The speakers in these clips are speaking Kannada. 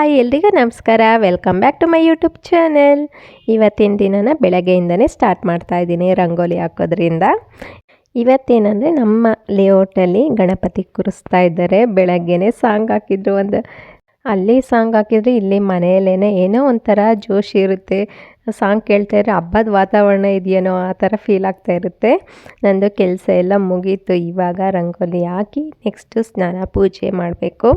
ಹಾಯ್ ಎಲ್ರಿಗೂ ನಮಸ್ಕಾರ. Welcome back to my YouTube channel. ಇವತ್ತಿನ ದಿನನ ಬೆಳಗ್ಗೆಯಿಂದನೇ ಸ್ಟಾರ್ಟ್ ಮಾಡ್ತಾ ಇದ್ದೀನಿ ರಂಗೋಲಿ ಹಾಕೋದ್ರಿಂದ. ಇವತ್ತೇನೆಂದರೆ ನಮ್ಮ ಲೇಔಟಲ್ಲಿ ಗಣಪತಿ ಕೂರಿಸ್ತಾ ಇದ್ದಾರೆ. ಬೆಳಗ್ಗೆನೇ ಸಾಂಗ್ ಹಾಕಿದ್ರು, ಅಲ್ಲಿ ಸಾಂಗ್ ಹಾಕಿದ್ರೆ ಇಲ್ಲಿ ಮನೆಯಲ್ಲೇ ಏನೋ ಒಂಥರ ಜೋಶ್ ಇರುತ್ತೆ. ಸಾಂಗ್ ಕೇಳ್ತಾ ಇದ್ರೆ ಹಬ್ಬದ ವಾತಾವರಣ ಇದೆಯೇನೋ ಆ ಥರ ಫೀಲ್ ಆಗ್ತಾ ಇರುತ್ತೆ. ನಂದು ಕೆಲಸ ಎಲ್ಲ ಮುಗೀತು. ಇವಾಗ ರಂಗೋಲಿ ಹಾಕಿ ನೆಕ್ಸ್ಟು ಸ್ನಾನ ಪೂಜೆ ಮಾಡಬೇಕು.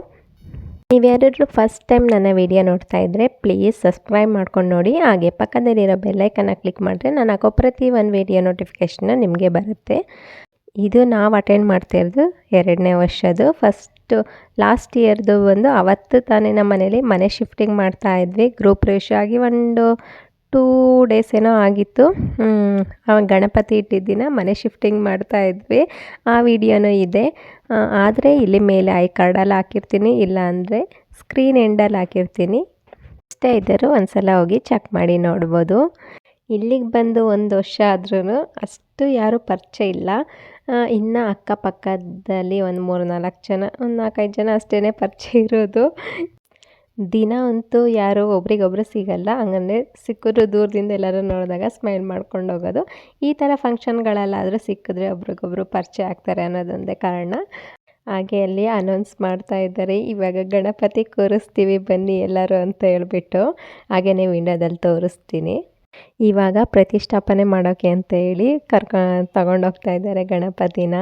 ನೀವ್ಯಾರಾದ್ರೂ ಫಸ್ಟ್ ಟೈಮ್ ನನ್ನ ವಿಡಿಯೋ ನೋಡ್ತಾ ಇದ್ದರೆ ಪ್ಲೀಸ್ ಸಬ್ಸ್ಕ್ರೈಬ್ ಮಾಡ್ಕೊಂಡು ನೋಡಿ. ಹಾಗೆ ಪಕ್ಕದಲ್ಲಿರೋ ಬೆಲ್ಲೈಕನ್ನ ಕ್ಲಿಕ್ ಮಾಡಿದ್ರೆ ನಾನು ಹಾಕೋ ಪ್ರತಿ ಒಂದು ವಿಡಿಯೋ ನೋಟಿಫಿಕೇಷನ್ನ ನಿಮಗೆ ಬರುತ್ತೆ. ಇದು ನಾವು ಅಟೆಂಡ್ ಮಾಡ್ತಾ ಇರೋದು 2ನೇ ವರ್ಷದ್ದು. ಲಾಸ್ಟ್ ಇಯರ್ದು ಅವತ್ತು ತಾನೇ ನಮ್ಮ ಮನೇಲಿ ಮನೆ ಶಿಫ್ಟಿಂಗ್ ಮಾಡ್ತಾ ಇದ್ವಿ. ಗೃಹ ಪ್ರವೇಶ ಆಗಿ ಒಂದು 2 ಡೇಸ್ ಏನೋ ಆಗಿತ್ತು. ಗಣಪತಿ ಇಟ್ಟಿದ್ದ ದಿನ ಮನೆ ಶಿಫ್ಟಿಂಗ್ ಮಾಡ್ತಾ ಇದ್ವಿ. ಆ ವಿಡಿಯೋನೂ ಇದೆ. ಆದರೆ ಇಲ್ಲಿ ಮೇಲೆ ಐ ಕಾರ್ಡಲ್ಲಿ ಹಾಕಿರ್ತೀನಿ, ಇಲ್ಲ ಅಂದರೆ ಸ್ಕ್ರೀನ್ ಎಂಡಲ್ಲಿ ಹಾಕಿರ್ತೀನಿ. ಇಷ್ಟ ಇದ್ದರೂ ಒಂದ್ಸಲ ಹೋಗಿ ಚೆಕ್ ಮಾಡಿ ನೋಡ್ಬೋದು. ಇಲ್ಲಿಗೆ ಬಂದು 1 ವರ್ಷ ಆದ್ರೂ ಅಷ್ಟು ಯಾರೂ ಪರಿಚಯ ಇಲ್ಲ. ಇನ್ನು ಅಕ್ಕಪಕ್ಕದಲ್ಲಿ ಒಂದು 3-4 ಜನ, ಒಂದು 4-5 ಜನ ಅಷ್ಟೇ ಪರಿಚಯ ಇರೋದು. ದಿನ ಅಂತೂ ಯಾರು ಒಬ್ರಿಗೊಬ್ರು ಸಿಗಲ್ಲ. ಹಂಗಂದರೆ ಸಿಕ್ಕಿದ್ರು ದೂರದಿಂದ ಎಲ್ಲರೂ ನೋಡಿದಾಗ ಸ್ಮೈಲ್ ಮಾಡ್ಕೊಂಡು ಹೋಗೋದು. ಈ ಥರ ಫಂಕ್ಷನ್ಗಳಲ್ಲಾದರೂ ಸಿಕ್ಕಿದ್ರೆ ಒಬ್ರಿಗೊಬ್ರು ಪರಿಚಯ ಆಗ್ತಾರೆ ಅನ್ನೋದೊಂದೇ ಕಾರಣ. ಹಾಗೆ ಅಲ್ಲಿ ಅನೌನ್ಸ್ ಮಾಡ್ತಾ ಇದ್ದಾರೆ, ಇವಾಗ ಗಣಪತಿ ಕೂರಿಸ್ತೀವಿ ಬನ್ನಿ ಎಲ್ಲರೂ ಅಂತ ಹೇಳ್ಬಿಟ್ಟು. ಹಾಗೆಯೇ ವಿಂಡೋದಲ್ಲಿ ತೋರಿಸ್ತೀನಿ. ಇವಾಗ ಪ್ರತಿಷ್ಠಾಪನೆ ಮಾಡೋಕ್ಕೆ ಅಂತ ಹೇಳಿ ತಗೊಂಡೋಗ್ತಾ ಇದ್ದಾರೆ ಗಣಪತಿನ.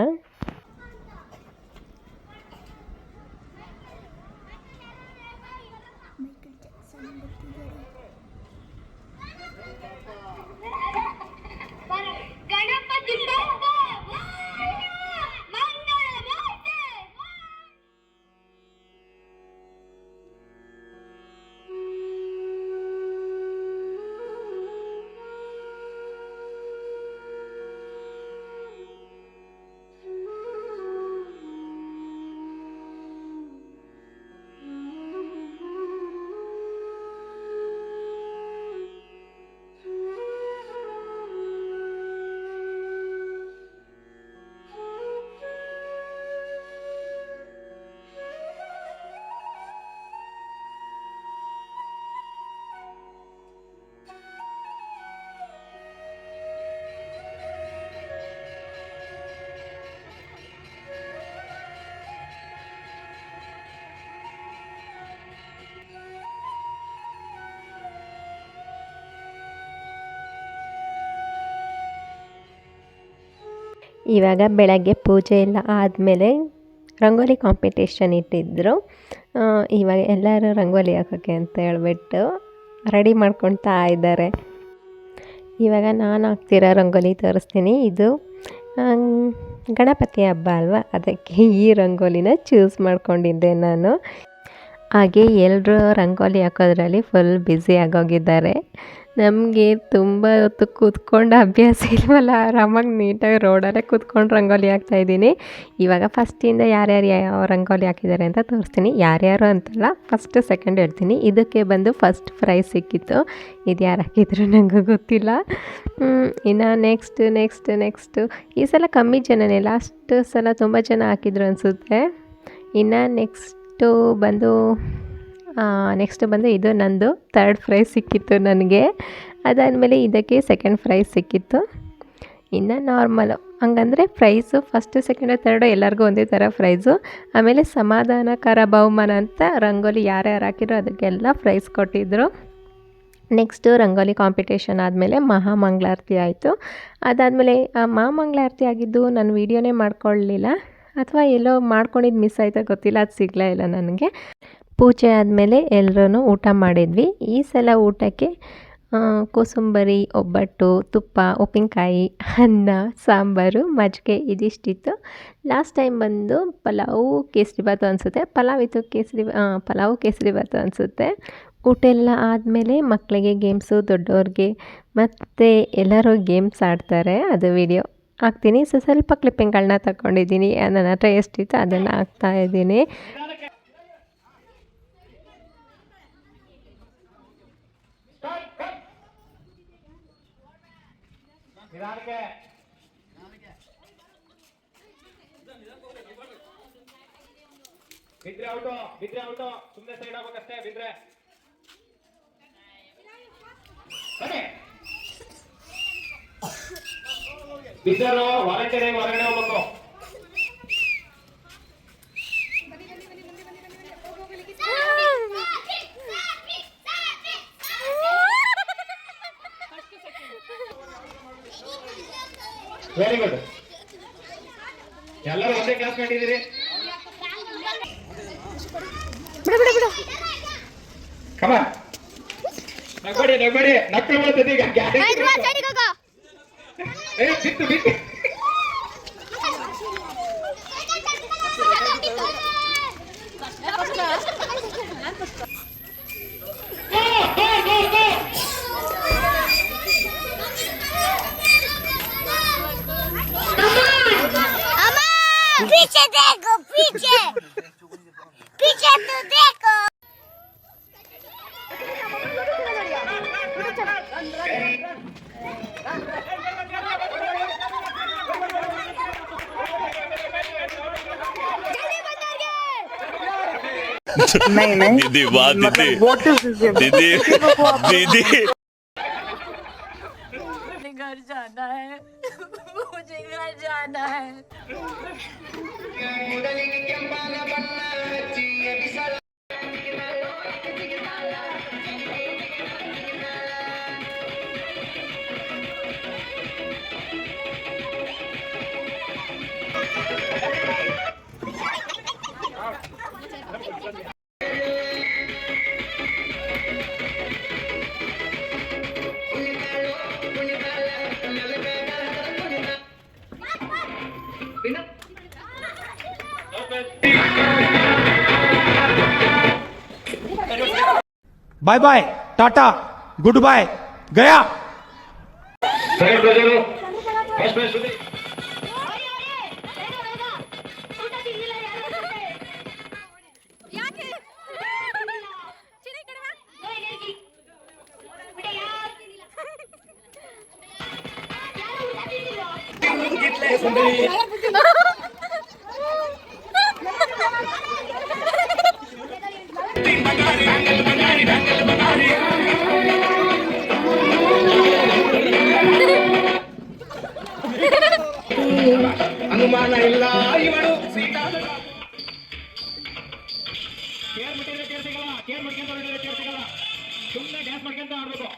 ಇವಾಗ ಬೆಳಗ್ಗೆ ಪೂಜೆ ಎಲ್ಲ ಆದಮೇಲೆ ರಂಗೋಲಿ ಕಾಂಪಿಟೇಷನ್ ಇಟ್ಟಿದ್ದರು. ಇವಾಗ ಎಲ್ಲರೂ ರಂಗೋಲಿ ಹಾಕೋಕ್ಕೆ ಅಂತ ಹೇಳ್ಬಿಟ್ಟು ರೆಡಿ ಮಾಡ್ಕೊಳ್ತಾ ಇದ್ದಾರೆ. ಇವಾಗ ನಾನು ಹಾಕ್ತಿರೋ ರಂಗೋಲಿ ತೋರಿಸ್ತೀನಿ. ಇದು ಗಣಪತಿ ಹಬ್ಬ ಅಲ್ವಾ, ಅದಕ್ಕೆ ಈ ರಂಗೋಲಿನ ಚೂಸ್ ಮಾಡ್ಕೊಂಡಿದ್ದೆ ನಾನು. ಹಾಗೆ ಎಲ್ಲರೂ ರಂಗೋಲಿ ಹಾಕೋದ್ರಲ್ಲಿ ಫುಲ್ ಬ್ಯುಸಿ ಆಗೋಗಿದ್ದಾರೆ. ನಮಗೆ ತುಂಬ ಹೊತ್ತು ಕೂತ್ಕೊಂಡು ಅಭ್ಯಾಸ ಇಲ್ವಲ್ಲ, ಆರಾಮಾಗಿ ನೀಟಾಗಿ ರೋಡಲ್ಲೇ ಕೂತ್ಕೊಂಡು ರಂಗೋಲಿ ಹಾಕ್ತಾಯಿದ್ದೀನಿ. ಇವಾಗ ಫಸ್ಟಿಂದ ಯಾರ್ಯಾರು ಯಾವ ರಂಗೋಲಿ ಹಾಕಿದ್ದಾರೆ ಅಂತ ತೋರಿಸ್ತೀನಿ. ಯಾರ್ಯಾರು ಅಂತಲ್ಲ, ಫಸ್ಟ್ ಸೆಕೆಂಡ್ ಹೇಳ್ತೀನಿ. ಇದಕ್ಕೆ ಫಸ್ಟ್ ಪ್ರೈಸ್ ಸಿಕ್ಕಿತ್ತು. ಇದು ಯಾರು ಹಾಕಿದ್ರು ನನಗೂ ಗೊತ್ತಿಲ್ಲ. ಇನ್ನು ನೆಕ್ಸ್ಟ್ ಈ ಸಲ ಕಮ್ಮಿ ಜನನೇ, ಲಾಸ್ಟ್ ಸಲ ತುಂಬ ಜನ ಹಾಕಿದ್ರು ಅನಿಸುತ್ತೆ. ಇನ್ನು ನೆಕ್ಸ್ಟ್ ಬಂದು ಇದು ನಂದು 3rd ಪ್ರೈಸ್ ಸಿಕ್ಕಿತ್ತು ನನಗೆ. ಅದಾದಮೇಲೆ ಇದಕ್ಕೆ 2nd ಪ್ರೈಸ್ ಸಿಕ್ಕಿತ್ತು. ಇನ್ನು ನಾರ್ಮಲು ಹಂಗಂದರೆ ಪ್ರೈಸು ಫಸ್ಟು ಸೆಕೆಂಡು ಥರ್ಡು ಎಲ್ಲರಿಗೂ ಒಂದೇ ಥರ ಪ್ರೈಸು. ಆಮೇಲೆ ಸಮಾಧಾನಕರ ಬಹುಮಾನ ಅಂತ ರಂಗೋಲಿ ಯಾರ್ಯಾರು ಹಾಕಿರೋ ಅದಕ್ಕೆಲ್ಲ ಪ್ರೈಸ್ ಕೊಟ್ಟಿದ್ದರು. ನೆಕ್ಸ್ಟು ರಂಗೋಲಿ ಕಾಂಪಿಟೇಷನ್ ಆದಮೇಲೆ ಮಹಾಮಂಗಳಾರತಿ ಆಯಿತು. ಅದಾದಮೇಲೆ ಮಹಾಮಂಗಳಾರತಿ ಆಗಿದ್ದು ನಾನು ವೀಡಿಯೋನೇ ಮಾಡ್ಕೊಳ್ಳಲಿಲ್ಲ, ಅಥವಾ ಎಲ್ಲೋ ಮಾಡ್ಕೊಂಡಿದ್ದು ಮಿಸ್ ಆಯಿತಾ ಗೊತ್ತಿಲ್ಲ, ಅದು ಸಿಗಲೇ ಇಲ್ಲ ನನಗೆ. ಪೂಜೆ ಆದಮೇಲೆ ಎಲ್ಲರೂ ಊಟ ಮಾಡಿದ್ವಿ. ಈ ಸಲ ಊಟಕ್ಕೆ ಕೋಸಂಬರಿ, ಒಬ್ಬಟ್ಟು, ತುಪ್ಪ, ಉಪ್ಪಿನಕಾಯಿ, ಅನ್ನ, ಸಾಂಬಾರು, ಮಜ್ಜಿಗೆ ಇದಿಷ್ಟಿತ್ತು. ಲಾಸ್ಟ್ ಟೈಮ್ ಪಲಾವು ಕೇಸರಿಬಾತು ಅನಿಸುತ್ತೆ. ಪಲಾವು ಕೇಸರಿಬಾತು ಅನಿಸುತ್ತೆ. ಊಟ ಎಲ್ಲ ಆದಮೇಲೆ ಮಕ್ಕಳಿಗೆ ಗೇಮ್ಸು, ದೊಡ್ಡವ್ರಿಗೆ ಮತ್ತು ಎಲ್ಲರೂ ಗೇಮ್ಸ್ ಆಡ್ತಾರೆ. ಅದು ವಿಡಿಯೋ ಹಾಕ್ತೀನಿ. ಸ್ವಲ್ಪ ಕ್ಲಿಪ್ಪಿಂಗ್ಗಳನ್ನ ತಗೊಂಡಿದ್ದೀನಿ. ನನ್ನ ಹತ್ರ ಎಷ್ಟಿತ್ತು ಅದನ್ನು ಹಾಕ್ತಾಯಿದ್ದೀನಿ. ಬಿದ್ರೆ ಔಟು ಸುಮ್ಮನೆ ಸೈಡ್ ಆಗ್ಬೇಕಷ್ಟೇ ಬಿದ್ರೆ ಬಿದ್ದರು ಹೊರಗಡೆ ಹೋಗ್ಬೇಕು. Very good. ಎಲ್ಲರೂ ಒಂದೇ ಕ್ಲಾಸ್ ಮಾಡಿದ್ದೀರಿ. ಕಮ ನಗಬೇಡಿ ನಕ್ಕಳು ಬರ್ತದೆ ಈಗ. ಬಿತ್ತು ಬಿತ್ತು. पीछे देखो, पीछे पीछे तो देखो. नहीं नहीं दीदी वाह दीदी दीदी दीदी घर जाना है. मुझे घर जाना है. बाय बाय टाटा गुड बाय गया. ಅನುಮಾನ ಇಲ್ಲ ಇವಳು ಸೀತಾದ ಕೇರ್ ಮುಟ್ಟಿದ್ರೆ ಕೇರ್ ಸಿಗಲ್ಲ, ಕೇರ್ ಮಾಡ್ಕೊಂತ ಹೊರಟಿದ್ರೆ ಕೇರ್ ಸಿಗಲ್ಲ. ಸುಮ್ಮನೆ ಡ್ಯಾನ್ಸ್ ಮಾಡ್ಕೊಂತ ಆಡ್ಬೇಕು.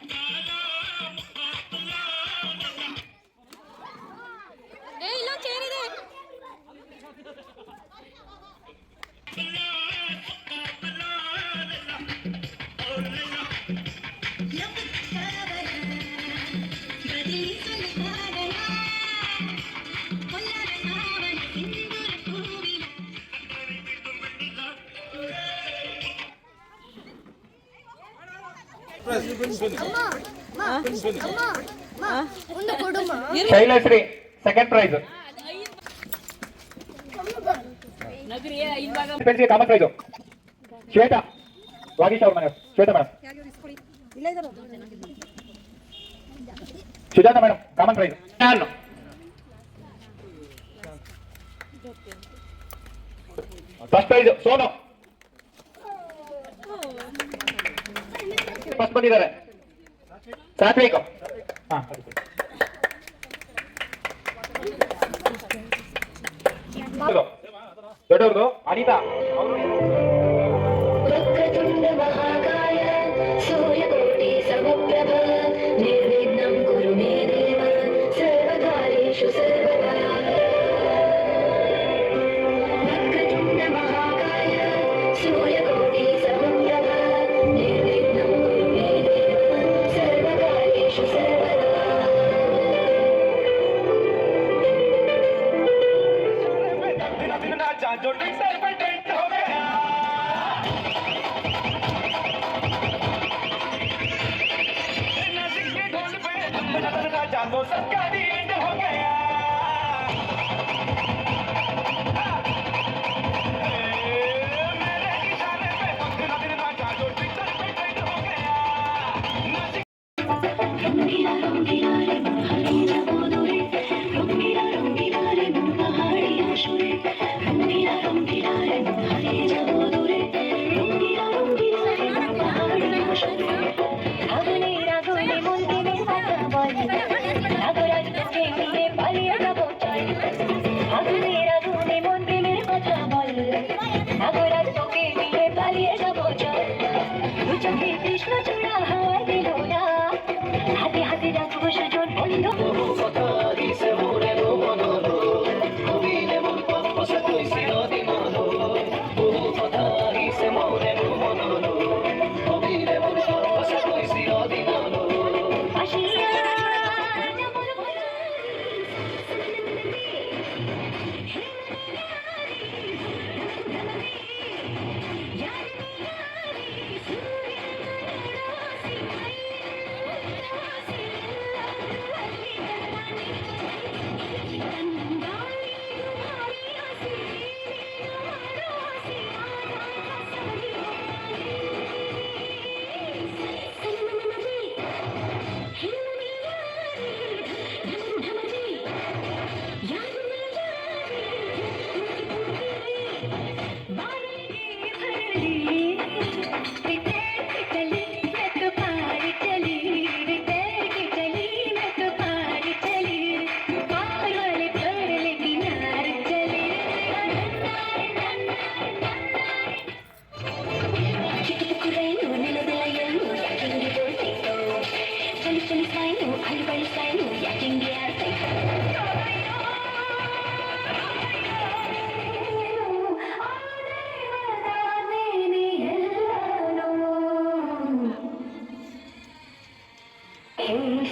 Shailashree second prize. Common prize Shweta Vageesh ಅವ್ರ ಮನೆ. Shweta madam, Sujata madam common prize. ನಾನು ಫಸ್ಟ್ ಪ್ರೈಸ್ ಸೋನು ಫಸ್ಟ್ ಬಂದಿದ್ದಾರೆ. ಸಾತ್ವಿಕ್ ದೊಡ್ಡವ್ರದು ಅನಿತಾ ಅವರು. ಮುಂದೆ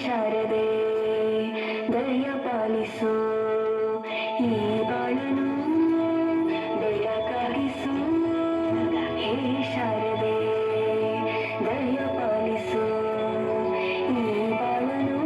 ಶಾರದೆ ದಯ ಪಾಲಿಸು ಈ ಬಾಳನು ಬೆಳಕಾಗಿಸು ಹೇ ಶಾರದೆ ದಯ ಪಾಲಿಸು ಈ ಬಾಳನು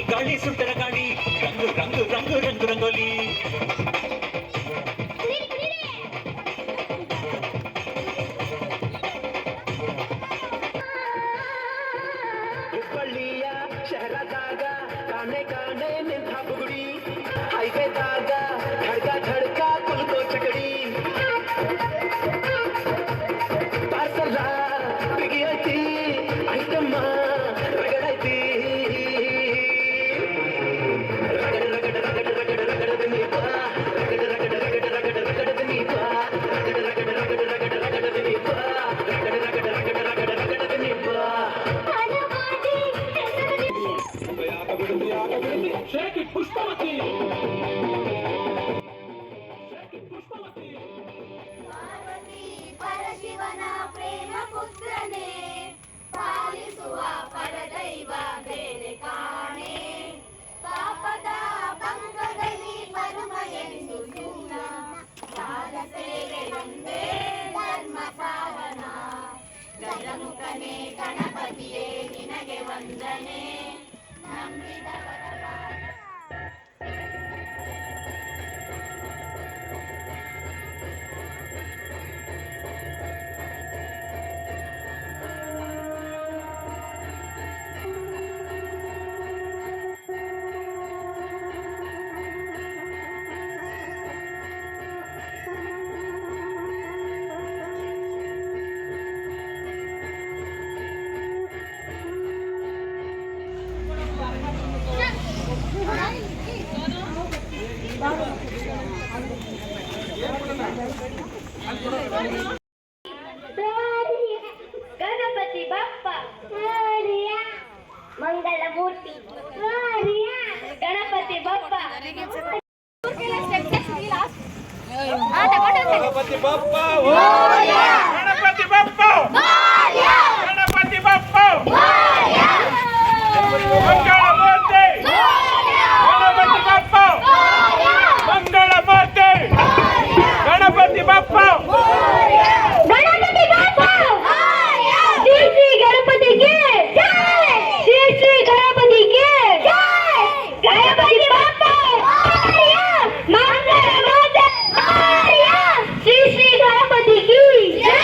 ಗಾಳಿ ಸುಟ್ಟರ ಗಾಳಿ ರಂಗು ರಂಗು ರಂಗು ರಂಗು ರಂಗೋಲಿ ಹುಬ್ಬಳ್ಳಿಯ ಶಹರದಾಗ ಕಾಣೆ ಕಾಣೆ ನಿಂತ ಬುಗುಡಿ ಹೈವೇದಾಗ ಧಡ್ಕ ಧಡ್ಕ ಕುಲ್ಕೋ ಚಕಡಿ ಪಾರ್ಸಲ ಬಿಗಿಯೈತಿ ಐಟಮ್ಮ ರಗಡೈತಿ ಪರಶಿವನ ಪ್ರೇಮ ಪುತ್ರನೇ ಪಾಲಿಸುವ ಪರದೈವ ಬೇರೆ ಕಾಣೆ ಪಾಪದ ಪಂಕದಲ್ಲಿ ಪರಮ ಎಂದು ಸುಣ್ಣ ಸಾಲ ಸೇವೆ ಒಂದೇ ಧರ್ಮ ಸಾಧನ ಗಜಮುಖನೇ ಗಣಪತಿಯೇ ನಿನಗೆ ವಂದನೆ ನಂಬಿದವರ ಗಣಪತಿ ಬಪ್ಪ ಮಂಗಳ ಮೂರ್ತಿ ಗಣಪತಿ ಬಪ್ಪ ಗಣಪತಿ ಬಪ್ಪ ಗಣಪತಿ ಬಪ್ಪ ಗಣಪತಿ ಬಪ್ಪ ಮಂಗಳ ಮೂರ್ತಿ ಗಣಪತಿ ಬಪ್ಪ ಮಂಗಳ ಮೂರ್ತಿ ಗಣಪತಿ ಬಪ್ಪ ಗಣಪತಿ ಬಪ್ಪ ಶ್ರೀ ಗಣಪತಿಗೆ ಜೈ ಶ್ರೀ ಗಣಪತಿಗೆ ಜೈ ಗಣಪತಿ ಬಪ್ಪ ಮಂಗಳ ಮೂರ್ತಿ ಶ್ರೀ ಗಣಪತಿಗೆ ಜೈ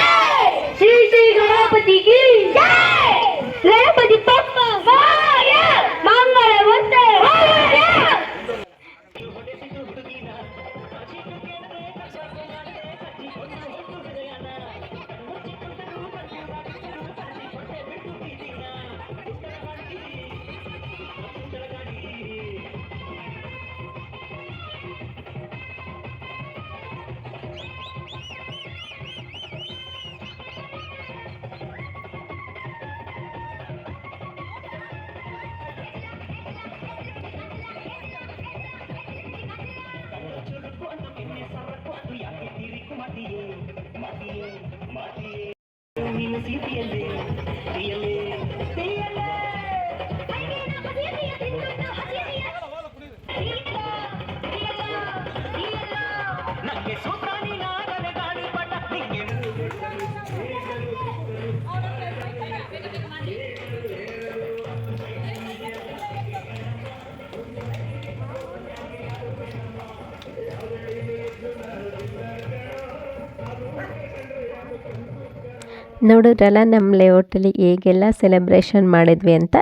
ನೋಡಿದ್ರಲ್ಲ ನಮ್ಮ ಲೇಔಟಲ್ಲಿ ಹೇಗೆಲ್ಲ ಸೆಲೆಬ್ರೇಷನ್ ಮಾಡಿದ್ವಿ ಅಂತ.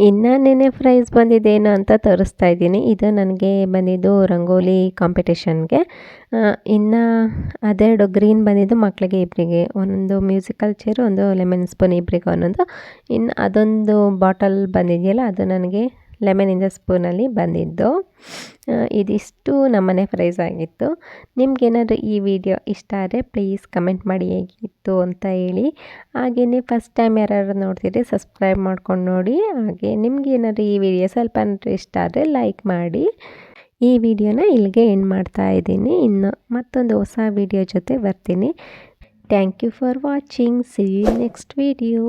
ಇನ್ನು ನೆನೆ ಪ್ರೈಸ್ ಬಂದಿದ್ದೇನು ಅಂತ ತೋರಿಸ್ತಾ ಇದ್ದೀನಿ. ಇದು ನನಗೆ ಬಂದಿದ್ದು ರಂಗೋಲಿ ಕಾಂಪಿಟೇಷನ್ಗೆ. ಇನ್ನು ಅದೆರಡು ಗ್ರೀನ್ ಬಂದಿದ್ದು ಮಕ್ಕಳಿಗೆ ಇಬ್ಬರಿಗೆ, ಒಂದು ಮ್ಯೂಸಿಕಲ್ ಚೇರು, ಒಂದು ಲೆಮನ್ ಸ್ಪೂನ್ ಇಬ್ಬರಿಗೆ ಒಂದೊಂದು. ಇನ್ನು ಅದೊಂದು ಬಾಟಲ್ ಬಂದಿದೆಯಲ್ಲ ಅದು ನನಗೆ ಲೆಮನಿಂದ ಸ್ಪೂನಲ್ಲಿ ಬಂದಿದ್ದು. ಇದಿಷ್ಟು ನಮ್ಮನೆ ಪ್ರೈಸ್ ಆಗಿತ್ತು. ನಿಮ್ಗೇನಾದರೂ ಈ ವಿಡಿಯೋ ಇಷ್ಟ ಆದರೆ ಪ್ಲೀಸ್ ಕಮೆಂಟ್ ಮಾಡಿ ಹೇಗಿತ್ತು ಅಂತ ಹೇಳಿ. ಹಾಗೆಯೇ ಫಸ್ಟ್ ಟೈಮ್ ಯಾರು ನೋಡ್ತೀರಿ ಸಬ್ಸ್ಕ್ರೈಬ್ ಮಾಡ್ಕೊಂಡು ನೋಡಿ. ಹಾಗೆ ನಿಮ್ಗೇನಾದರೂ ಈ ವಿಡಿಯೋ ಸ್ವಲ್ಪ ಇಷ್ಟ ಆದರೆ ಲೈಕ್ ಮಾಡಿ. ಈ ವಿಡಿಯೋನ ಇಲ್ಲಿಗೆ ಎಂಡ್ ಮಾಡ್ತಾ ಇದ್ದೀನಿ. ಇನ್ನು ಮತ್ತೊಂದು ಹೊಸ ವಿಡಿಯೋ ಜೊತೆ ಬರ್ತೀನಿ. Thank you for watching. See you next video.